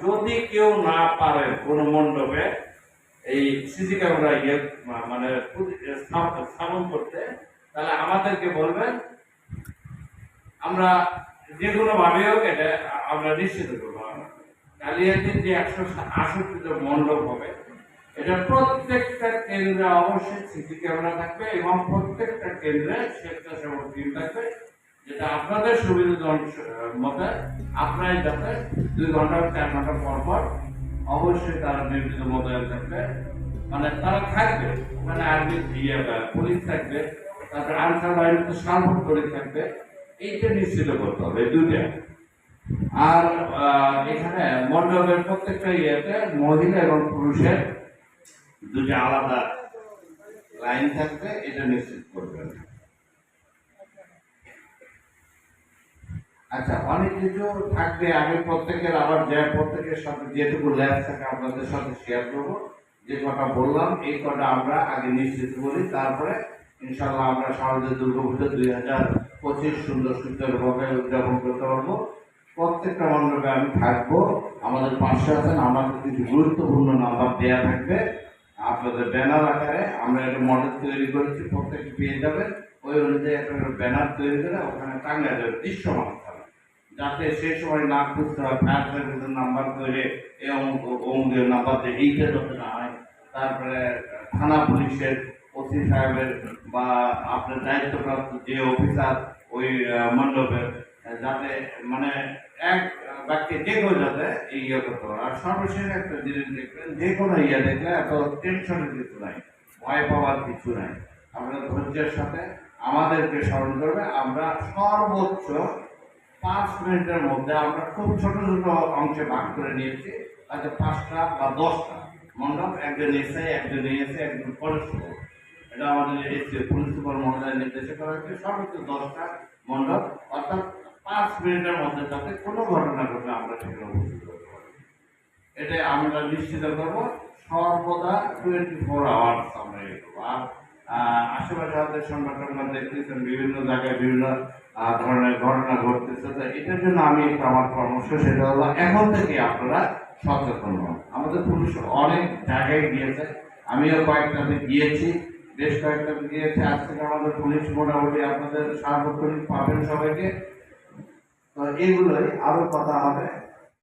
যদি কেউ না পারে কোন মণ্ডপে এই সিসি ক্যামেরা মানে স্থাপন করতে, তাহলে আমাদেরকে বলবেন, আমরা যে কোনো ভাবে হোক এটা আমরা নিশ্চিত করবো। কালিয়াতির যে 168টা মণ্ডপ হবে, এটা প্রত্যেকটা কেন্দ্রে অবশ্যই সিসি ক্যামেরা থাকবে এবং প্রত্যেকটা কেন্দ্রে স্বেচ্ছাসেবক টিম থাকবে, যেটা আপনাদের সুবিধা মতে আপনারাই যাতে 2 ঘন্টা 4 ঘন্টা পর পর অবশ্যই তারা নির্দিষ্ট মোতায়েন থাকবে, মানে তারা থাকবে ওখানে। আর্মি পুলিশ থাকবে, তারপরে আনসার বাহিনী তো সার্বক্ষণিক থাকবে। এইটা নিশ্চিত করতে হবে দুইটা। আর এখানে মণ্ডপের প্রত্যেকটা ইয়েতে মহিলা এবং পুরুষের দুটো আলাদা লাইন থাকবে, এটা নিশ্চিত করবেন। আচ্ছা, অনেক কিছু থাকবে, আমি প্রত্যেকের আবার প্রত্যেকের সাথে যেটুকু ল্যাব থাকে আপনাদের সাথে শেয়ার করবো। যে কটা বললাম এই কটা আমরা আগে নিশ্চিত করি, তারপরে ইনশাল্লাহ আমরা শারদীয় দুর্গাপূজা 2025 সুন্দর সুন্দরভাবে উদযাপন করতে পারবো। প্রত্যেকটা মণ্ডপে আমি থাকবো, আমাদের পাশে আছেন, আমাদের কিছু গুরুত্বপূর্ণ নাম্বার দেওয়া থাকবে আপনাদের ব্যানার আকারে। আমরা একটা মডেল তৈরি করেছি, প্রত্যেকে পেয়ে যাবেন। ওই অনুযায়ী একটা ব্যানার তৈরি করে ওখানে টাঙ্গা যাবে, দৃশ্যমান থাকবে, যাতে সেই সময় না খুঁজতে হয় ফায়ার সার্ভিসের নাম্বার তৈরি অমুকের নাম্বার দিয়ে এইটা যাতে না হয়। তারপরে থানা পুলিশের ওসি সাহেবের বা আপনার দায়িত্বপ্রাপ্ত যে অফিসার ওই মণ্ডপের, যাতে মানে এক বাক্যে যে কেউ যাতে ইয়ে করতে পারে। আর সর্বশেষ একটা জিনিস দেখবেন, যে কোনো ইয়ে দেখলে এত টেনশনের কিছু নাই, ভয় পাওয়ার কিছু নাই। আমরা ধৈর্যের সাথে আমাদেরকে স্মরণ করবে। আমরা সর্বোচ্চ 5 মিনিটের মধ্যে আমরা খুব ছোট ছোট অংশে ভাগ করে নিয়েছি, তাতে 5টা বা 10টা মণ্ডপ, একজন এসআই, একজন এএসআই, একজন কনস্টেবল। এটা আমাদের পুলিশ সুপার মহোদয়ের নির্দেশে করা হয়েছে। সর্বোচ্চ 10টা মণ্ডপ, অর্থাৎ 5 মিনিটের মধ্যে যাতে কোনো ঘটনা ঘটলে আমরা সেখানে উপস্থিত করতে পারি, এটা আমরা নিশ্চিত করবো। সর্বদা 24 আওয়ার্স আমরা ইয়ে করবো। আর আশেপাশে আমাদের সংগঠনরা দেখতেছেন বিভিন্ন জায়গায় বিভিন্ন ধরনের ঘটনা ঘটতেছে, তো এটার জন্য আমি একটু আমার পরামর্শ সেটা হলো, এখন থেকে আপনারা সচেতন হন। আমাদের পুলিশ অনেক জায়গায় গিয়েছে, আমিও কয়েকটাতে গিয়েছি, বেশ কয়েকটাতে গিয়েছে। আজ থেকে আমাদের পুলিশ মোটামুটি আপনাদের সার্বক্ষণিক পাবেন সবাইকে। তো এগুলোই আরো কথা হবে।